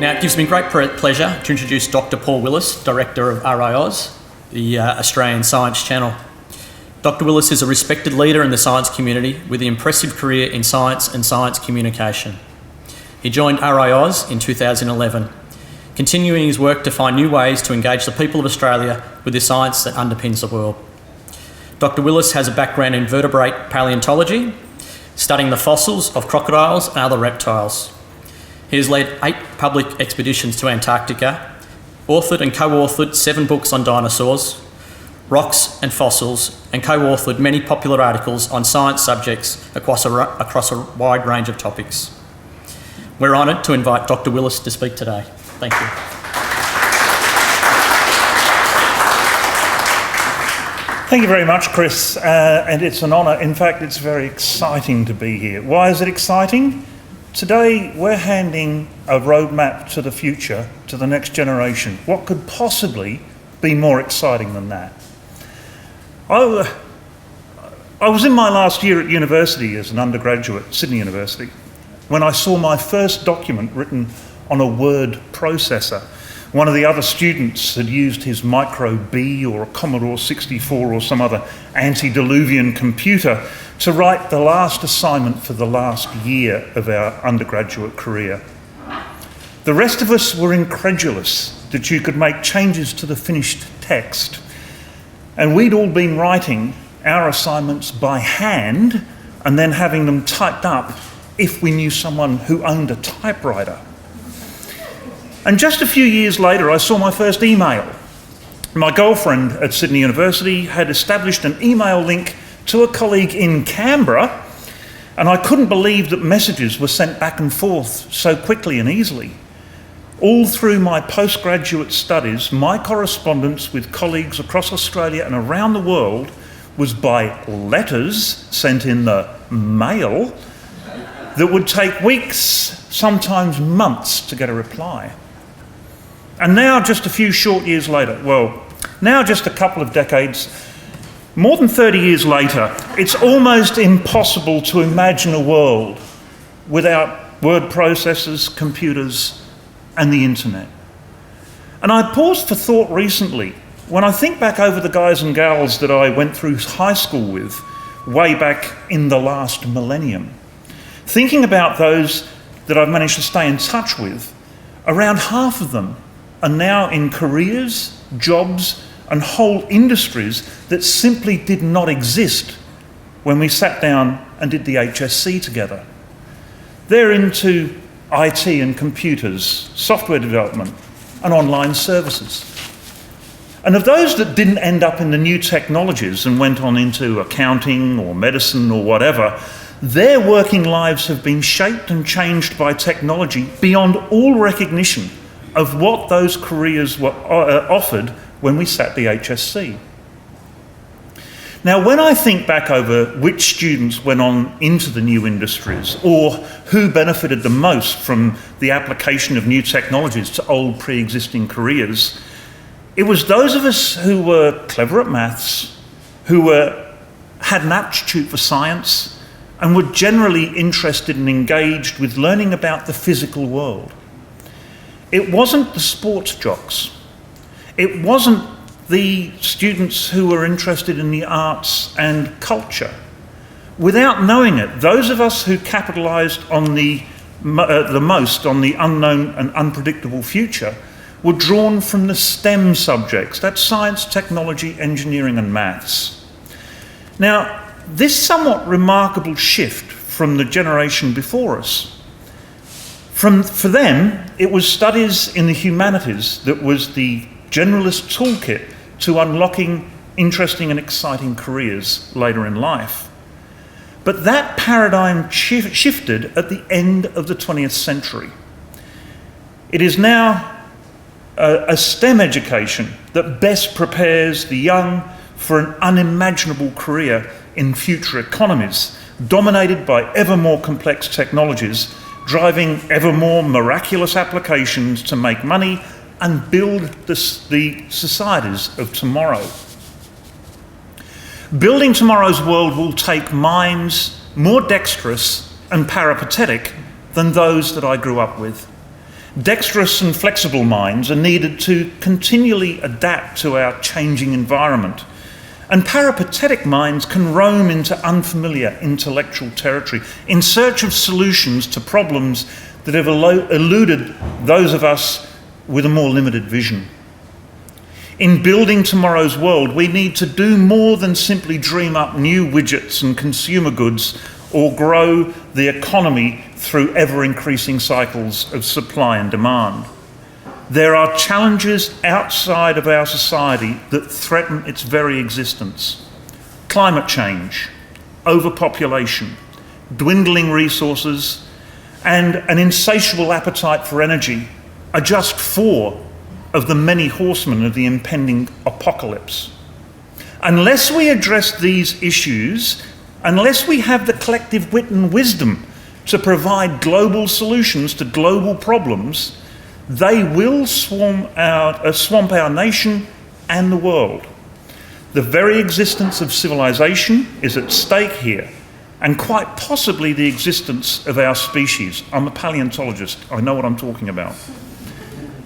Now, it gives me great pleasure to introduce Dr. Paul Willis, Director of RiAus, the Australian Science Channel. Dr. Willis is a respected leader in the science community with an impressive career in science and science communication. He joined RiAus in 2011, continuing his work to find new ways to engage the people of Australia with the science that underpins the world. Dr. Willis has a background in vertebrate paleontology, studying the fossils of crocodiles and other reptiles. He has led 8 public expeditions to Antarctica, authored and co-authored 7 books on dinosaurs, rocks and fossils, and co-authored many popular articles on science subjects across a wide range of topics. We're honoured to invite Dr. Willis to speak today. Thank you. Thank you very much, Chris, and it's an honour. In fact, it's very exciting to be here. Why is it exciting? Today, we're handing a roadmap to the future, to the next generation. What could possibly be more exciting than that? I was in my last year at university as an undergraduate, Sydney University, when I saw my first document written on a word processor. One of the other students had used his Micro B or a Commodore 64 or some other antediluvian computer to write the last assignment for the last year of our undergraduate career. The rest of us were incredulous that you could make changes to the finished text. And we'd all been writing our assignments by hand and then having them typed up if we knew someone who owned a typewriter. And just a few years later, I saw my first email. My girlfriend at Sydney University had established an email link to a colleague in Canberra, and I couldn't believe that messages were sent back and forth so quickly and easily. All through my postgraduate studies, my correspondence with colleagues across Australia and around the world was by letters sent in the mail that would take weeks, sometimes months, to get a reply. And now, just a few short years later, now just a couple of decades, more than 30 years later, it's almost impossible to imagine a world without word processors, computers, and the internet. And I paused for thought recently when I think back over the guys and gals that I went through high school with way back in the last millennium. Thinking about those that I've managed to stay in touch with, around half of them are now in careers, jobs, and whole industries that simply did not exist when we sat down and did the HSC together. They're into IT and computers, software development, and online services. And of those that didn't end up in the new technologies and went on into accounting or medicine or whatever, their working lives have been shaped and changed by technology beyond all recognition of what those careers were offered when we sat the HSC. Now, when I think back over which students went on into the new industries or who benefited the most from the application of new technologies to old pre-existing careers, it was those of us who were clever at maths, who had an aptitude for science, and were generally interested and engaged with learning about the physical world. It wasn't the sports jocks. It wasn't the students who were interested in the arts and culture. Without knowing it, those of us who capitalised on the most on the unknown and unpredictable future were drawn from the STEM subjects. That's science, technology, engineering and maths. Now, this somewhat remarkable shift from the generation before us, for them, it was studies in the humanities that was the generalist toolkit to unlocking interesting and exciting careers later in life. But that paradigm shifted at the end of the 20th century. It is now a STEM education that best prepares the young for an unimaginable career in future economies, dominated by ever more complex technologies, driving ever more miraculous applications to make money and build the societies of tomorrow. Building tomorrow's world will take minds more dexterous and peripatetic than those that I grew up with. Dexterous and flexible minds are needed to continually adapt to our changing environment. And peripatetic minds can roam into unfamiliar intellectual territory in search of solutions to problems that have eluded those of us with a more limited vision. In building tomorrow's world, we need to do more than simply dream up new widgets and consumer goods or grow the economy through ever-increasing cycles of supply and demand. There are challenges outside of our society that threaten its very existence. Climate change, overpopulation, dwindling resources, and an insatiable appetite for energy are just 4 of the many horsemen of the impending apocalypse. Unless we address these issues, unless we have the collective wit and wisdom to provide global solutions to global problems, they will swamp our nation and the world. The very existence of civilization is at stake here, and quite possibly the existence of our species. I'm a paleontologist, I know what I'm talking about.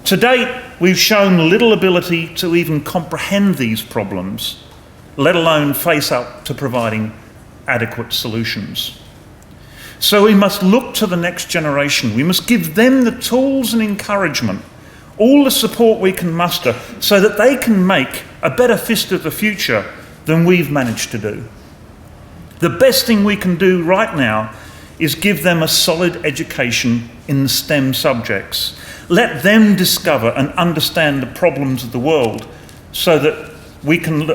To date, we've shown little ability to even comprehend these problems, let alone face up to providing adequate solutions. So we must look to the next generation. We must give them the tools and encouragement, all the support we can muster, so that they can make a better fist of the future than we've managed to do. The best thing we can do right now is give them a solid education in the STEM subjects. Let them discover and understand the problems of the world so that we can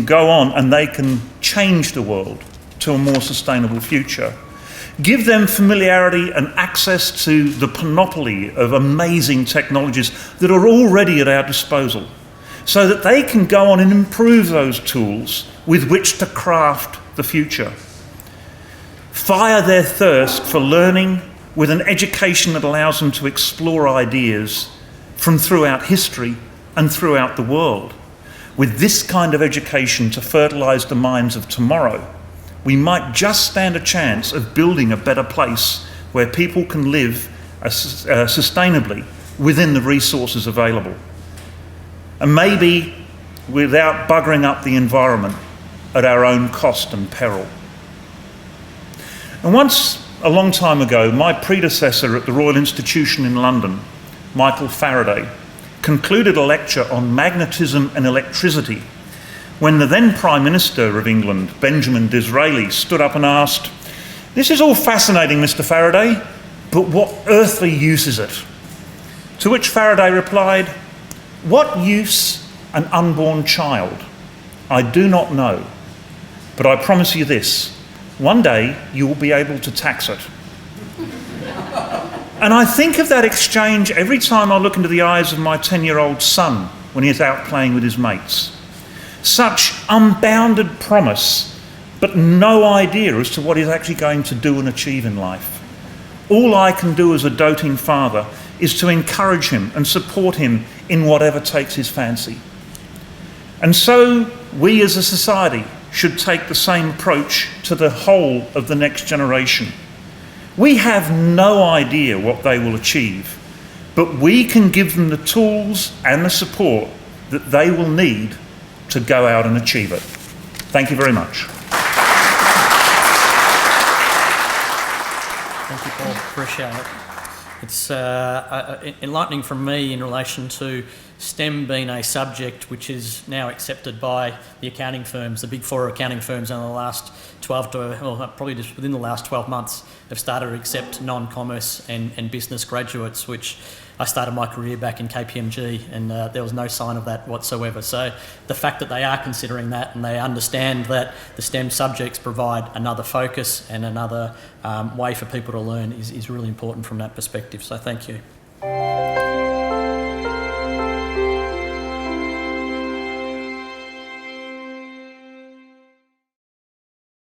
go on and they can change the world to a more sustainable future. Give them familiarity and access to the panoply of amazing technologies that are already at our disposal, so that they can go on and improve those tools with which to craft the future. Fire their thirst for learning with an education that allows them to explore ideas from throughout history and throughout the world. With this kind of education to fertilise the minds of tomorrow, we might just stand a chance of building a better place where people can live sustainably within the resources available. And maybe without buggering up the environment at our own cost and peril. And once, a long time ago, my predecessor at the Royal Institution in London, Michael Faraday, concluded a lecture on magnetism and electricity when the then Prime Minister of England, Benjamin Disraeli, stood up and asked, "This is all fascinating, Mr. Faraday, but what earthly use is it?" To which Faraday replied, "What use an unborn child? I do not know, but I promise you this, one day you will be able to tax it." And I think of that exchange every time I look into the eyes of my 10-year-old son when he is out playing with his mates. Such unbounded promise, but no idea as to what he's actually going to do and achieve in life. All I can do as a doting father is to encourage him and support him in whatever takes his fancy. And so we as a society should take the same approach to the whole of the next generation. We have no idea what they will achieve, but we can give them the tools and the support that they will need to go out and achieve it. Thank you very much. Thank you, Paul. Appreciate it. It's enlightening from me in relation to STEM being a subject which is now accepted by the accounting firms. The big 4 accounting firms in the last 12 to, well, probably just within the last 12 months have started to accept non-commerce and business graduates, which I started my career back in KPMG and there was no sign of that whatsoever. So the fact that they are considering that and they understand that the STEM subjects provide another focus and another way for people to learn is really important from that perspective. So thank you.